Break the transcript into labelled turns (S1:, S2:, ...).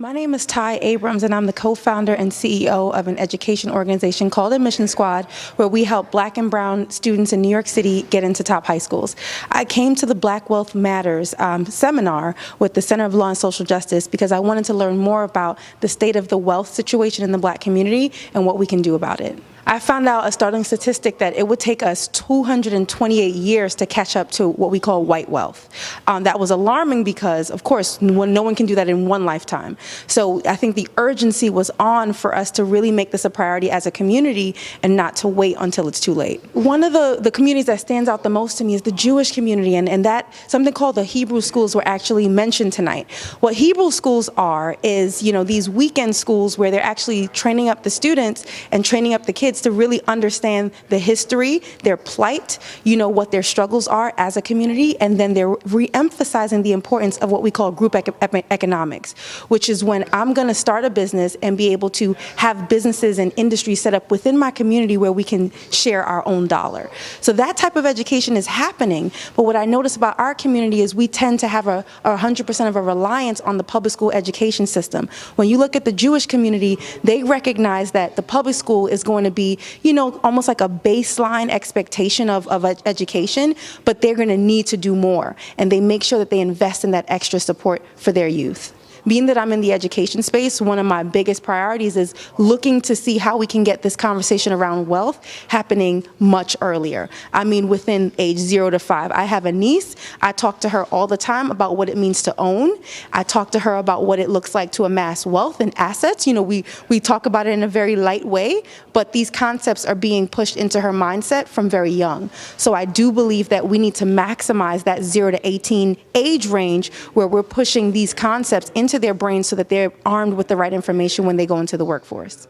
S1: My name is Tai Abrams, and I'm the co-founder and CEO of an education organization called Admission Squad, where we help Black and Brown students in New York City get into top high schools. I came to the Black Wealth Matters seminar with the Center of Law and Social Justice because I wanted to learn more about the state of the wealth situation in the Black community and what we can do about it. I found out a startling statistic that it would take us 228 years to catch up to what we call white wealth. That was alarming because, of course, no one can do that in one lifetime. So I think the urgency was on for us to really make this a priority as a community and not to wait until it's too late. One of the communities that stands out the most to me is the Jewish community, and that something called the Hebrew schools were actually mentioned tonight. What Hebrew schools are is, these weekend schools where they're actually training up the students and training up the kids to really understand the history, their plight, what their struggles are as a community, and then they're re-emphasizing the importance of what we call group economics, which is when I'm going to start a business and be able to have businesses and industries set up within my community where we can share our own dollar. So that type of education is happening, but what I notice about our community is we tend to have a 100% of a reliance on the public school education system. When you look at the Jewish community, they recognize that the public school is going to be, almost like a baseline expectation of education, but they're going to need to do more. And they make sure that they invest in that extra support for their youth. Being that I'm in the education space, one of my biggest priorities is looking to see how we can get this conversation around wealth happening much earlier. I mean, within age 0 to 5. I have a niece. I talk to her all the time about what it means to own. I talk to her about what it looks like to amass wealth and assets. We talk about it in a very light way, but these concepts are being pushed into her mindset from very young. So I do believe that we need to maximize that 0 to 18 age range where we're pushing these concepts into their brains so that they're armed with the right information when they go into the workforce.